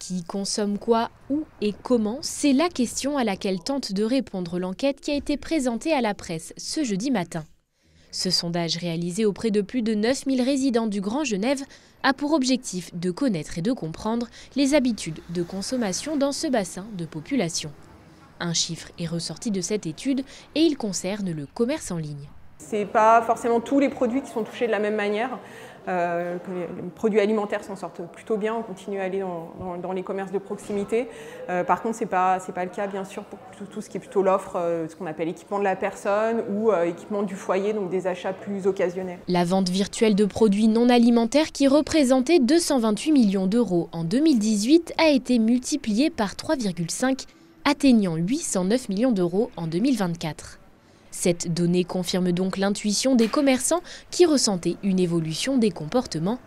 Qui consomme quoi, où et comment? C'est la question à laquelle tente de répondre l'enquête qui a été présentée à la presse ce jeudi matin. Ce sondage réalisé auprès de plus de 9000 résidents du Grand Genève a pour objectif de connaître et de comprendre les habitudes de consommation dans ce bassin de population. Un chiffre est ressorti de cette étude et il concerne le commerce en ligne. Ce n'est pas forcément tous les produits qui sont touchés de la même manière. Les produits alimentaires s'en sortent plutôt bien, on continue à aller dans les commerces de proximité. Par contre, ce n'est pas le cas bien sûr pour tout ce qui est plutôt l'offre, ce qu'on appelle équipement de la personne ou équipement du foyer, donc des achats plus occasionnels. La vente virtuelle de produits non alimentaires qui représentait 228 millions d'euros en 2018 a été multipliée par 3,5, atteignant 809 millions d'euros en 2024. Cette donnée confirme donc l'intuition des commerçants qui ressentaient une évolution des comportements,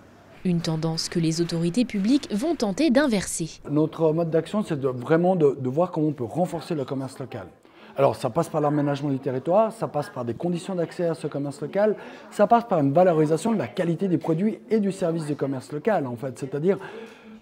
une tendance que les autorités publiques vont tenter d'inverser. Notre mode d'action, c'est vraiment de voir comment on peut renforcer le commerce local. Alors ça passe par l'aménagement du territoire, ça passe par des conditions d'accès à ce commerce local, ça passe par une valorisation de la qualité des produits et du service du commerce local en fait. C'est-à-dire,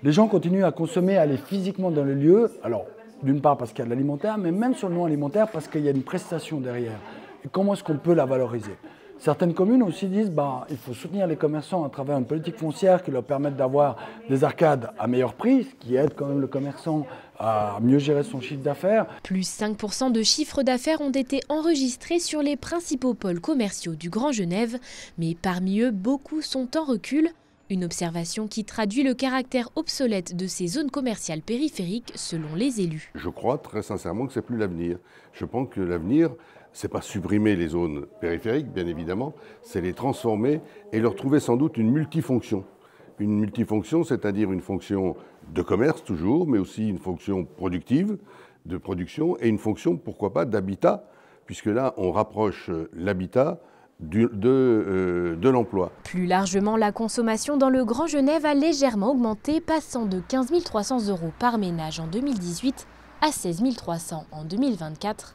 les gens continuent à consommer, à aller physiquement dans le lieu. Alors, d'une part parce qu'il y a de l'alimentaire, mais même sur le non alimentaire parce qu'il y a une prestation derrière. Et comment est-ce qu'on peut la valoriser? Certaines communes aussi disent il faut soutenir les commerçants à travers une politique foncière qui leur permette d'avoir des arcades à meilleur prix, ce qui aide quand même le commerçant à mieux gérer son chiffre d'affaires. Plus 5% de chiffre d'affaires ont été enregistrés sur les principaux pôles commerciaux du Grand Genève, mais parmi eux, beaucoup sont en recul. Une observation qui traduit le caractère obsolète de ces zones commerciales périphériques selon les élus. Je crois très sincèrement que ce n'est plus l'avenir. Je pense que l'avenir, ce n'est pas supprimer les zones périphériques, bien évidemment, c'est les transformer et leur trouver sans doute une multifonction. Une multifonction, c'est-à-dire une fonction de commerce toujours, mais aussi une fonction productive, de production, et une fonction, pourquoi pas, d'habitat, puisque là, on rapproche l'habitat de l'emploi. Plus largement, la consommation dans le Grand Genève a légèrement augmenté, passant de 15 300 € par ménage en 2018 à 16 300 en 2024.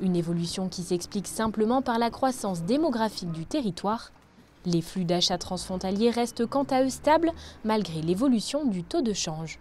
Une évolution qui s'explique simplement par la croissance démographique du territoire. Les flux d'achats transfrontaliers restent quant à eux stables malgré l'évolution du taux de change.